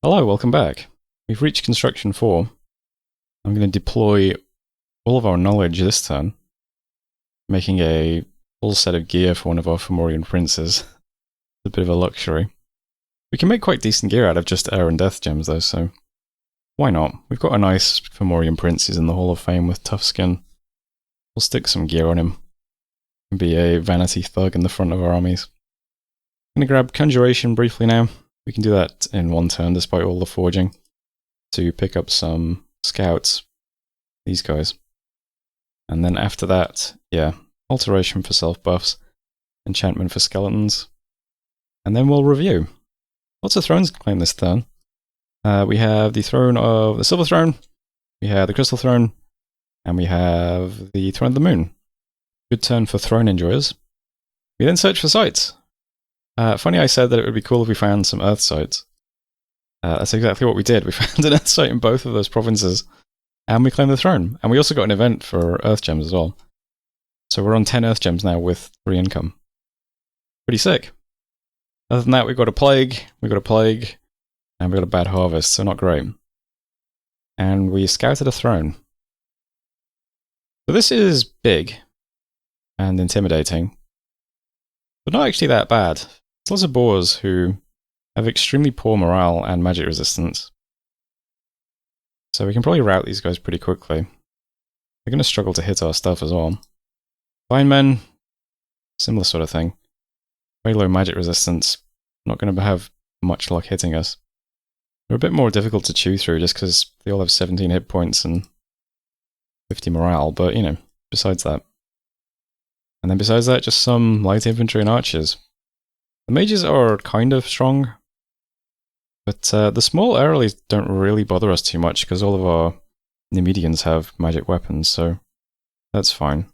Hello, welcome back. We've reached construction 4. I'm going to deploy all of our knowledge this turn, making a full set of gear for one of our Fomorian princes. It's a bit of a luxury. We can make quite decent gear out of just air and death gems though, so why not? We've got a nice Fomorian prince who's in the Hall of Fame with tough skin. We'll stick some gear on him. Be a vanity thug in the front of our armies. I'm going to grab Conjuration briefly now. We can do that in one turn despite all the forging to pick up some scouts, these guys. And then after that, yeah, alteration for self buffs, enchantment for skeletons, and then we'll review. Lots of thrones to claim this turn. We have the throne of the Silver Throne, we have the Crystal Throne, and we have the Throne of the Moon. Good turn for throne enjoyers. We then search for sites. Funny I said that it would be cool if we found some Earth sites. That's exactly what we did. We found an Earth site in both of those provinces, and we claimed the throne. And we also got an event for Earth gems as well. So we're on 10 Earth gems now with 3 income. Pretty sick. Other than that, we've got a plague, and we got a bad harvest, so not great. And we scouted a throne. So this is big and intimidating, but not actually that bad. There's lots of boars who have extremely poor morale and magic resistance. So we can probably rout these guys pretty quickly. They're going to struggle to hit our stuff as well. Fine men, similar sort of thing. Very low magic resistance, not going to have much luck hitting us. They're a bit more difficult to chew through just because they all have 17 hit points and 50 morale, but you know, besides that. And then besides that, just some light infantry and archers. The mages are kind of strong, but the small earlies don't really bother us too much because all of our Nemedians have magic weapons, so that's fine.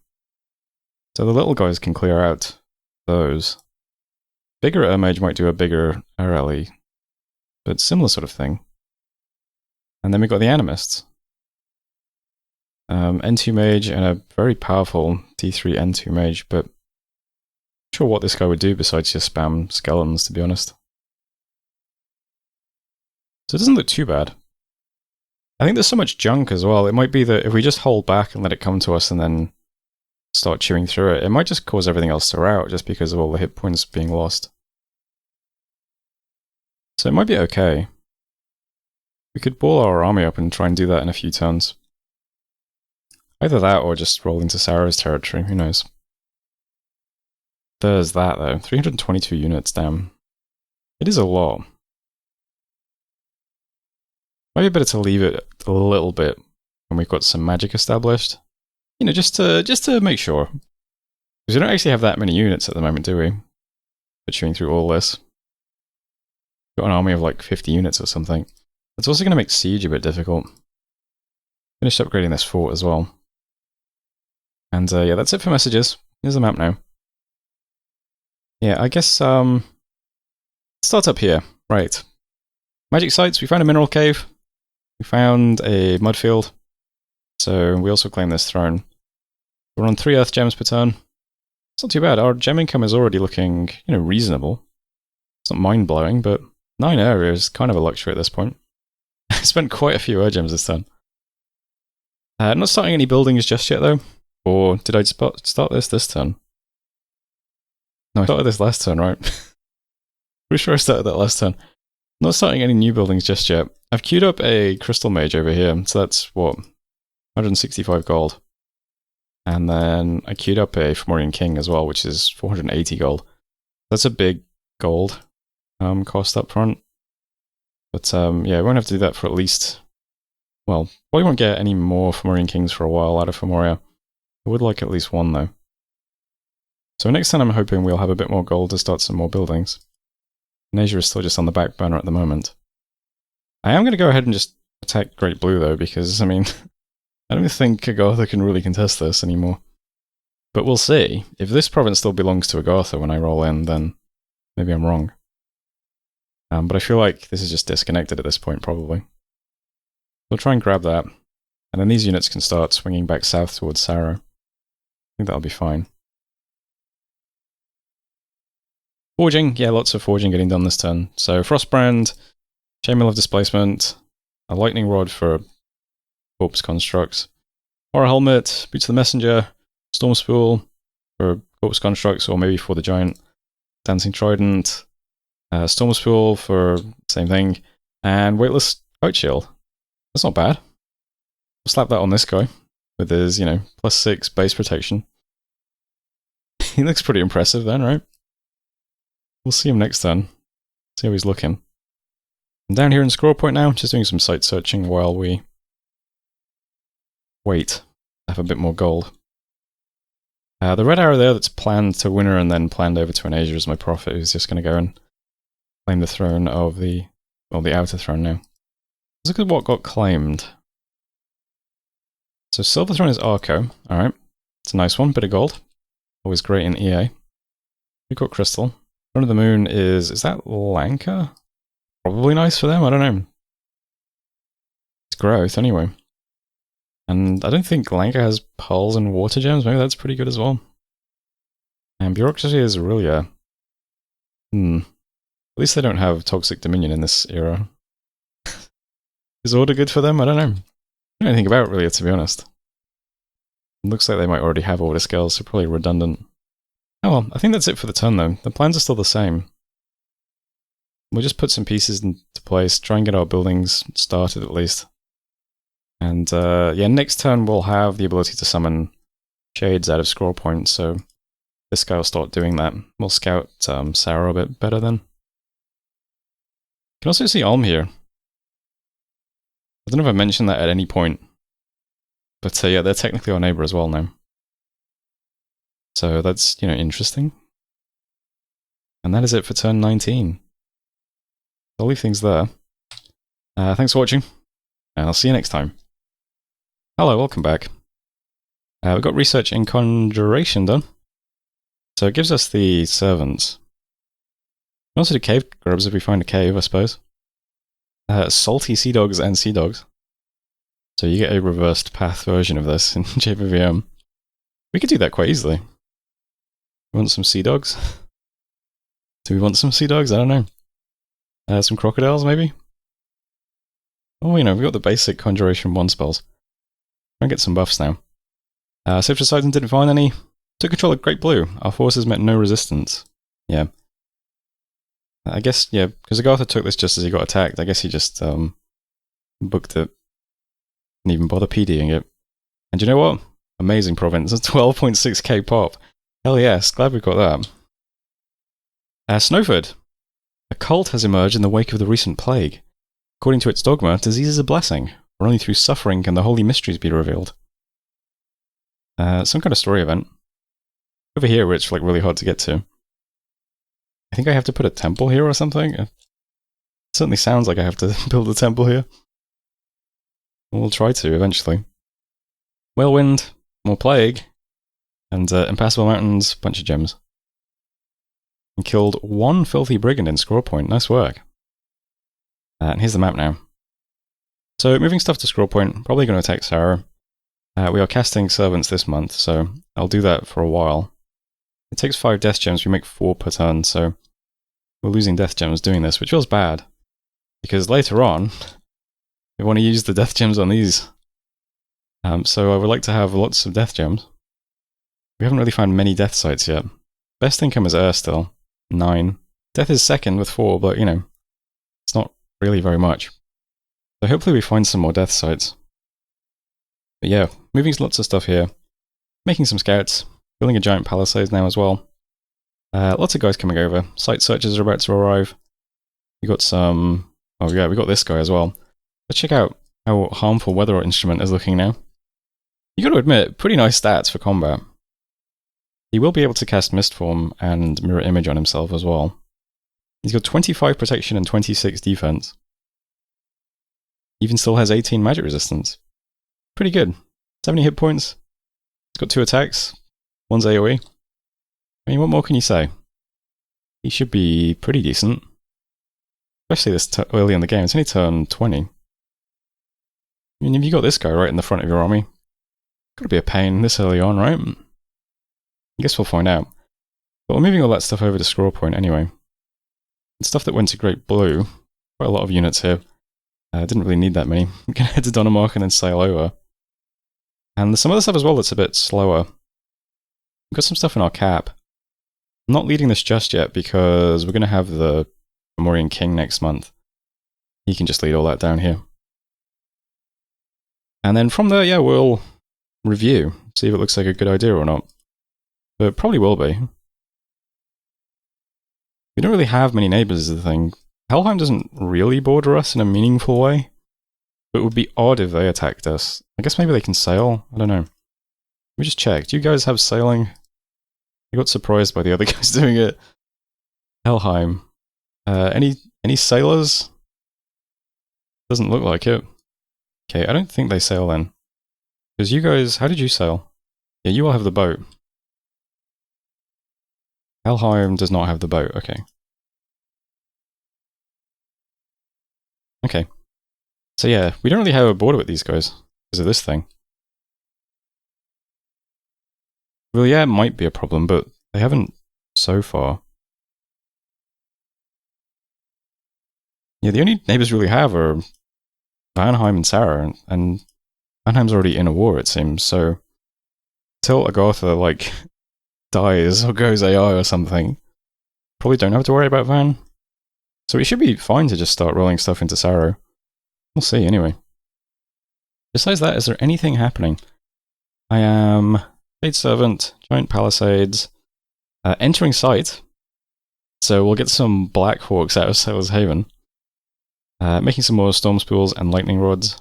So the little guys can clear out those. Bigger air mage might do a bigger air ally, but similar sort of thing. And then we've got the animists. N2 mage and a very powerful D3 N2 mage, but I'm not sure what this guy would do besides just spam skeletons, to be honest. So it doesn't look too bad. I think there's so much junk as well. It might be that if we just hold back and let it come to us and then start chewing through it, it might just cause everything else to rout just because of all the hit points being lost. So it might be okay. We could ball our army up and try and do that in a few turns. Either that or just roll into Sarah's territory, who knows. There's that though, 322 units, damn. It is a lot. Might be better to leave it a little bit when we've got some magic established. You know, just to make sure. Because we don't actually have that many units at the moment, do we? For chewing through all this. Got an army of like 50 units or something. It's also going to make siege a bit difficult. Finished upgrading this fort as well. And yeah, that's it for messages. Here's the map now. Yeah, I guess, start up here. Right. Magic sites, we found a mineral cave. We found a mud field. So we also claim this throne. We're on 3 earth gems per turn. It's not too bad. Our gem income is already looking, you know, reasonable. It's not mind-blowing, but 9 area is kind of a luxury at this point. I spent quite a few earth gems this turn. Not starting any buildings just yet, though. Or did I start this turn? No, I started this last turn, right? Pretty sure I started that last turn. Not starting any new buildings just yet. I've queued up a crystal mage over here, so that's, what, 165 gold. And then I queued up a Fomorian king as well, which is 480 gold. That's a big gold cost up front. But yeah, we won't have to do that for at least... Well, probably won't get any more Fomorian kings for a while out of Fomoria. I would like at least one, though. So next time I'm hoping we'll have a bit more gold to start some more buildings. Asia is still just on the back burner at the moment. I am going to go ahead and just attack Great Blue, though, because, I mean, I don't think Agartha can really contest this anymore. But we'll see. If this province still belongs to Agartha when I roll in, then maybe I'm wrong. But I feel like this is just disconnected at this point, probably. We'll try and grab that, and then these units can start swinging back south towards Sarah. I think that'll be fine. Forging, yeah, lots of forging getting done this turn. So Frostbrand, Chainmail of Displacement, a Lightning Rod for Corpse Constructs, or a Helmet, Boots of the Messenger, Storm Spool for Corpse Constructs, or maybe for the Giant Dancing Trident, Storm Spool for same thing, and Weightless Kite Shield. That's not bad. We'll slap that on this guy with his, +6 base protection. He looks pretty impressive then, right? We'll see him next turn. See how he's looking. I'm down here in Scroll Point now, just doing some site searching while we wait to have a bit more gold. The red arrow there that's planned to Winter and then planned over to an Asia is my prophet, who's just going to go and claim the throne of the outer throne now. Let's look at what got claimed. So Silver Throne is Arco, alright. It's a nice one, bit of gold. Always great in EA. We've got Crystal. Throne of the Moon is that Lanka? Probably nice for them, I don't know. It's growth anyway. And I don't think Lanka has pearls and water gems, maybe that's pretty good as well. And Bureaucracy is Aurelia. At least they don't have Toxic Dominion in this era. Is Order good for them? I don't know. I don't know anything about Aurelia, to be honest. It looks like they might already have Order Scales, so probably redundant. Oh well, I think that's it for the turn though. The plans are still the same. We'll just put some pieces into place, try and get our buildings started at least. And yeah, next turn we'll have the ability to summon shades out of Scroll Point, so this guy will start doing that. We'll scout Sarah a bit better then. You can also see Ulm here. I don't know if I mentioned that at any point, but yeah, they're technically our neighbor as well now. So that's, interesting. And that is it for turn 19. I'll leave things there. Thanks for watching, and I'll see you next time. Hello, welcome back. We've got research in conjuration done. So it gives us the servants. We also do cave grubs if we find a cave, I suppose. Salty sea dogs and sea dogs. So you get a reversed path version of this in JBBM. We could do that quite easily. We want some sea dogs? Do we want some sea dogs? I don't know. Some crocodiles, maybe? Oh, we've got the basic Conjuration 1 spells. Try and get some buffs now. Search for sites and didn't find any. Took control of Great Blue. Our forces met no resistance. Yeah. I guess, yeah, because Agartha took this just as he got attacked. I guess he just booked it. Didn't even bother PDing it. And you know what? Amazing province. It's 12.6k pop. Hell yes, glad we got that. Snowford. A cult has emerged in the wake of the recent plague. According to its dogma, disease is a blessing, for only through suffering can the holy mysteries be revealed. Some kind of story event. Over here, where it's really hard to get to. I think I have to put a temple here or something. It certainly sounds like I have to build a temple here. We'll try to eventually. Whalewind, more plague, and impassable mountains, bunch of gems. And killed one filthy brigand in Scroll Point. Nice work. And here's the map now. So moving stuff to Scroll Point, probably going to attack Sarah. We are casting servants this month, so I'll do that for a while. It takes 5 death gems, we make 4 per turn, so we're losing death gems doing this, which feels bad. Because later on, we want to use the death gems on these. So I would like to have lots of death gems. We haven't really found many death sites yet. Best income is Air still, 9. Death is second with 4, but it's not really very much. So hopefully we find some more death sites. But yeah, moving lots of stuff here. Making some scouts. Building a giant palisades now as well. Lots of guys coming over. Site searches are about to arrive. We got some... Oh yeah, we got this guy as well. Let's check out how harmful Weather Instrument is looking now. You got to admit, pretty nice stats for combat. He will be able to cast Mistform and Mirror Image on himself as well. He's got 25 protection and 26 defense. Even still has 18 magic resistance. Pretty good. 70 hit points. He's got 2 attacks. One's AoE. I mean, what more can you say? He should be pretty decent. Especially this early in the game. It's only turn 20. I mean, if you got this guy right in the front of your army, gotta be a pain this early on, right? I guess we'll find out. But we're moving all that stuff over to Scroll Point anyway. And stuff that went to Great Blue. quite a lot of units here. I didn't really need that many. I'm going to head to Dänemark and then sail over. And there's some other stuff as well that's a bit slower. We've got some stuff in our cap. I'm not leading this just yet because we're going to have the Fomorian King next month. He can just lead all that down here. And then from there, yeah, we'll review, see if it looks like a good idea or not. But it probably will be. We don't really have many neighbors is the thing. Helheim doesn't really border us in a meaningful way. But it would be odd if they attacked us. I guess maybe they can sail? I don't know. Let me just check. Do you guys have sailing? I got surprised by the other guys doing it. Helheim. Any sailors? Doesn't look like it. Okay, I don't think they sail then. Because you guys, how did you sail? Yeah, you all have the boat. Helheim does not have the boat, okay. Okay. So yeah, we don't really have a border with these guys because of this thing. Well, yeah, it might be a problem, but they haven't so far. Yeah, the only neighbors we really have are Vanheim and Sarah, and Vanheim's already in a war, it seems, so until Agartha, like, dies or goes AI or something, probably don't have to worry about Van. So it should be fine to just start rolling stuff into Sarah. We'll see, anyway. Besides that, is there anything happening? I am Shade Servant, Giant Palisades, entering site. So we'll get some Black Hawks out of Sailor's Haven. Making some more Storm Spools and Lightning Rods.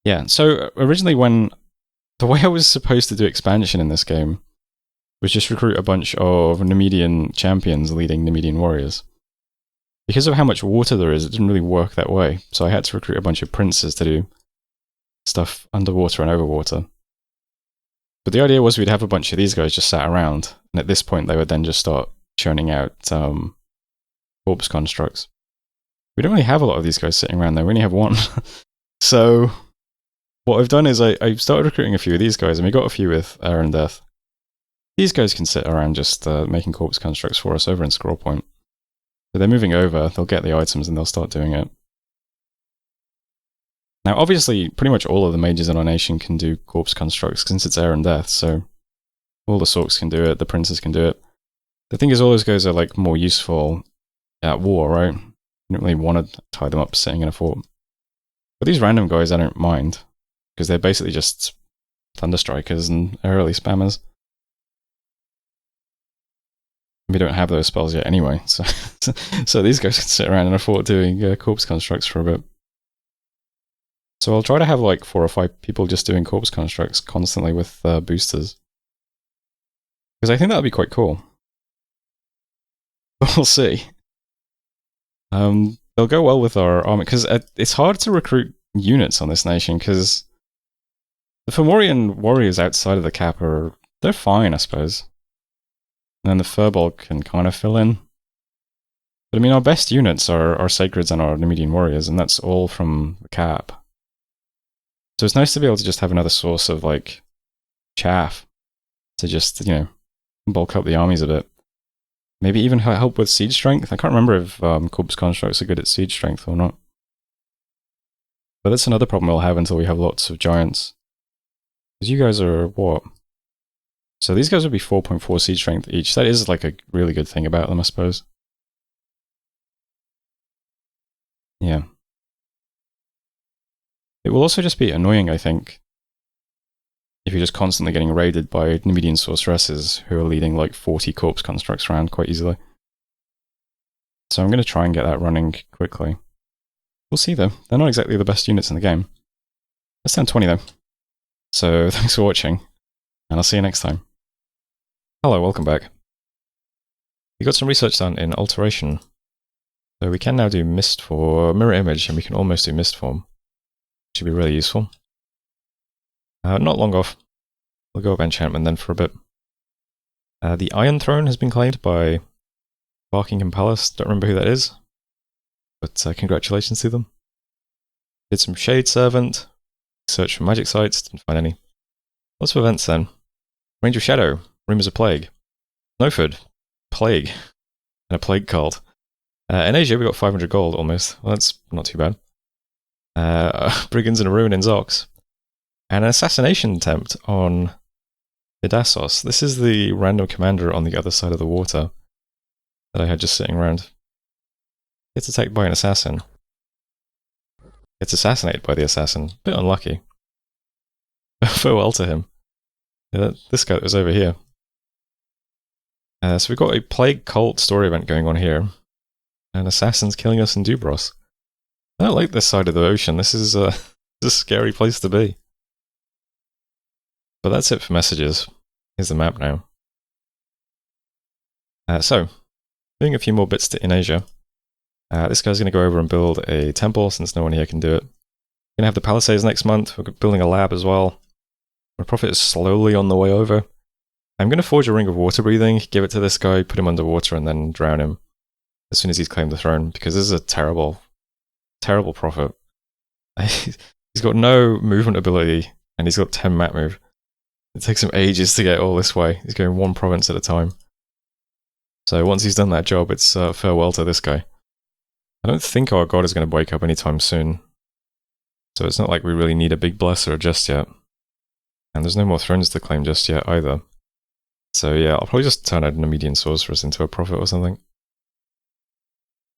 Yeah, so originally the way I was supposed to do expansion in this game was just recruit a bunch of Nemedian champions leading Nemedian warriors. Because of how much water there is, it didn't really work that way, so I had to recruit a bunch of princes to do stuff underwater and overwater. But the idea was we'd have a bunch of these guys just sat around, and at this point they would then just start churning out corpse constructs. We don't really have a lot of these guys sitting around though, we only have one. So what I've done is I started recruiting a few of these guys, and we got a few with Iron Death. These guys can sit around just making corpse constructs for us over in Scroll Point. So they're moving over, they'll get the items and they'll start doing it. Now obviously, pretty much all of the mages in our nation can do corpse constructs since it's Air and Death, so all the Sorks can do it, the princes can do it. The thing is, all those guys are like more useful at war, right? You don't really want to tie them up sitting in a fort. But these random guys I don't mind, because they're basically just Thunderstrikers and early spammers. We don't have those spells yet anyway, so so these guys can sit around in a fort doing corpse constructs for a bit. So I'll try to have like 4 or 5 people just doing corpse constructs constantly with boosters. Because I think that would be quite cool. But we'll see. They'll go well with our army, because it's hard to recruit units on this nation, because the Fomorian warriors outside of the cap they're fine, I suppose. And then the Furbolg can kind of fill in. But I mean, our best units are our Sacreds and our Nemedian warriors, and that's all from the cap. So it's nice to be able to just have another source of, like, chaff to just, you know, bulk up the armies a bit. Maybe even help with siege strength. I can't remember if corpse constructs are good at siege strength or not. But that's another problem we'll have until we have lots of giants. Because you guys are what? So these guys would be 4.4 siege strength each. That is like a really good thing about them, I suppose. Yeah. It will also just be annoying, I think, if you're just constantly getting raided by Nemedian sorceresses who are leading like 40 corpse constructs around quite easily. So I'm going to try and get that running quickly. We'll see though. They're not exactly the best units in the game. Let's turn 20 though. So thanks for watching, and I'll see you next time. Hello, welcome back. We got some research done in alteration. So we can now do mist for mirror image, and we can almost do mist form. Should be really useful. Not long off. We'll go over enchantment then for a bit. The Iron Throne has been claimed by Barkingham Palace. Don't remember who that is, but congratulations to them. Did some Shade Servant, search for magic sites, didn't find any. Lots of events then. Range of Shadow, Rumors of Plague. Snowford, Plague, and a Plague Cult. In Asia, we got 500 gold almost. Well, that's not too bad. Brigands and a ruin in Zox. And an assassination attempt on Hidassos. This is the random commander on the other side of the water that I had just sitting around. Gets attacked by an assassin. Gets assassinated by the assassin. Bit unlucky. Farewell to him. Yeah, this guy that was over here. So we've got a plague cult story event going on here. And assassins killing us in Dubros. I don't like this side of the ocean. This is a scary place to be. But that's it for messages. Here's the map now. So, doing a few more bits in Asia. This guy's going to go over and build a temple, since no one here can do it. We're going to have the Palisades next month. We're building a lab as well. My prophet is slowly on the way over. I'm going to forge a ring of water breathing, give it to this guy, put him underwater, and then drown him as soon as he's claimed the throne, because this is a terrible, terrible prophet. He's got no movement ability, and he's got 10 map move. It takes him ages to get all this way. He's going one province at a time. So once he's done that job, it's farewell to this guy. I don't think our god is going to wake up anytime soon. So it's not like we really need a big blesser just yet. And there's no more thrones to claim just yet either. So yeah, I'll probably just turn a Nemedian sorceress into a prophet or something.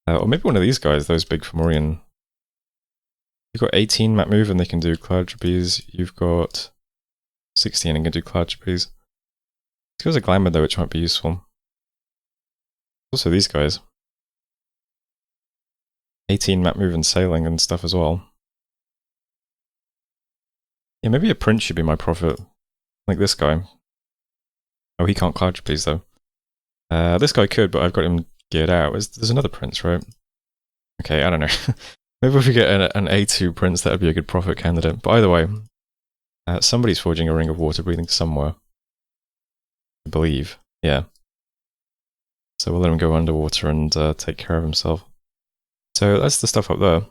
Or maybe one of these guys, those big Fomorian. You've got 18 map move and they can do cloud trapeze. You've got 16 and can do cloud trapeze. This guy's a glamour though, which might be useful. Also these guys. 18 map move and sailing and stuff as well. Yeah, maybe a prince should be my prophet. Like this guy. Oh, he can't cloud trapeze though. This guy could, but I've got him geared out. There's another prince, right? Okay, I don't know. Maybe if we get an A2 prince, that would be a good prophet candidate. But either way, somebody's forging a ring of water breathing somewhere. I believe. Yeah. So we'll let him go underwater and take care of himself. So that's the stuff up there.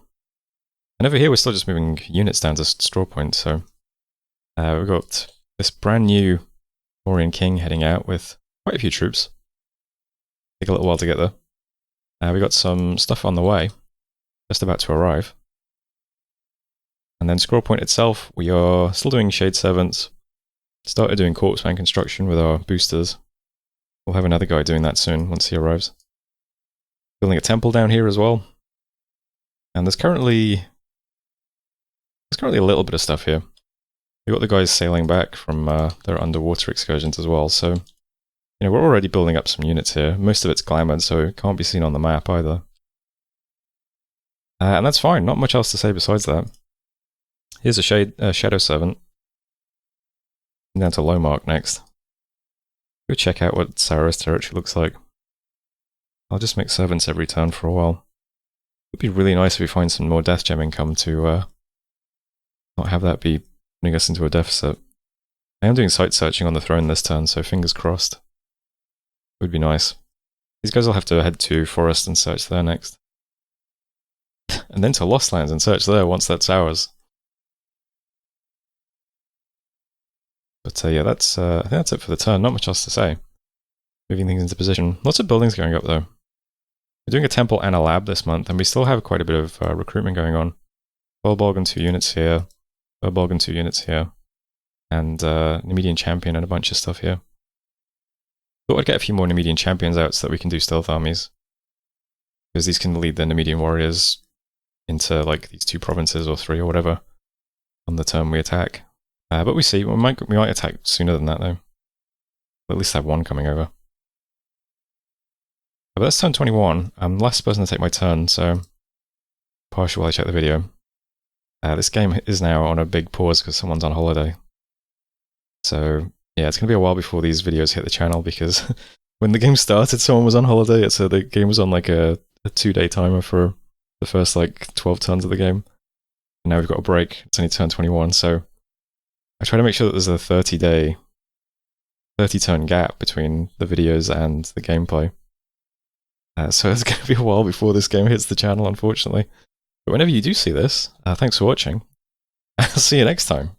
And over here we're still just moving units down to straw point, so we've got this brand new Orion King heading out with quite a few troops. Take a little while to get there. We got some stuff on the way, just about to arrive. And then Scroll Point itself, we are still doing Shade Servants. Started doing Corpseman construction with our boosters. We'll have another guy doing that soon once he arrives. Building a temple down here as well. And there's currently a little bit of stuff here. We've got the guys sailing back from their underwater excursions as well, so you know, we're already building up some units here. Most of it's glamoured, so it can't be seen on the map either. And that's fine, not much else to say besides that. Here's a Shadow Servant. Down to Low Mark next. Go check out what Sara's territory looks like. I'll just make servants every turn for a while. It'd be really nice if we find some more Death Gem income to not have that be putting us into a deficit. I am doing site searching on the throne this turn, so fingers crossed. Would be nice. These guys will have to head to Forest and search there next. And then to Lost Lands and search there once that's ours. But yeah, I think that's it for the turn. Not much else to say. Moving things into position. Lots of buildings going up though. We're doing a temple and a lab this month, and we still have quite a bit of recruitment going on. Bolborg and 2 units here. Bolborg and 2 units here. And Nemedian Champion and a bunch of stuff here. Thought I'd get a few more Nemedian Champions out so that we can do stealth armies. Because these can lead the Nemedian warriors into like these 2 provinces or 3 or whatever on the turn we attack. But we see, we might attack sooner than that though. We'll at least have 1 coming over. But that's turn 21. I'm the last person to take my turn, so partial while I check the video. This game is now on a big pause because someone's on holiday. So yeah, it's going to be a while before these videos hit the channel because when the game started, someone was on holiday, so the game was on like a 2-day timer for the first like 12 turns of the game. And now we've got a break. It's only turn 21, so I try to make sure that there's a 30 turn gap between the videos and the gameplay. So it's going to be a while before this game hits the channel, unfortunately. But whenever you do see this, thanks for watching. I'll see you next time.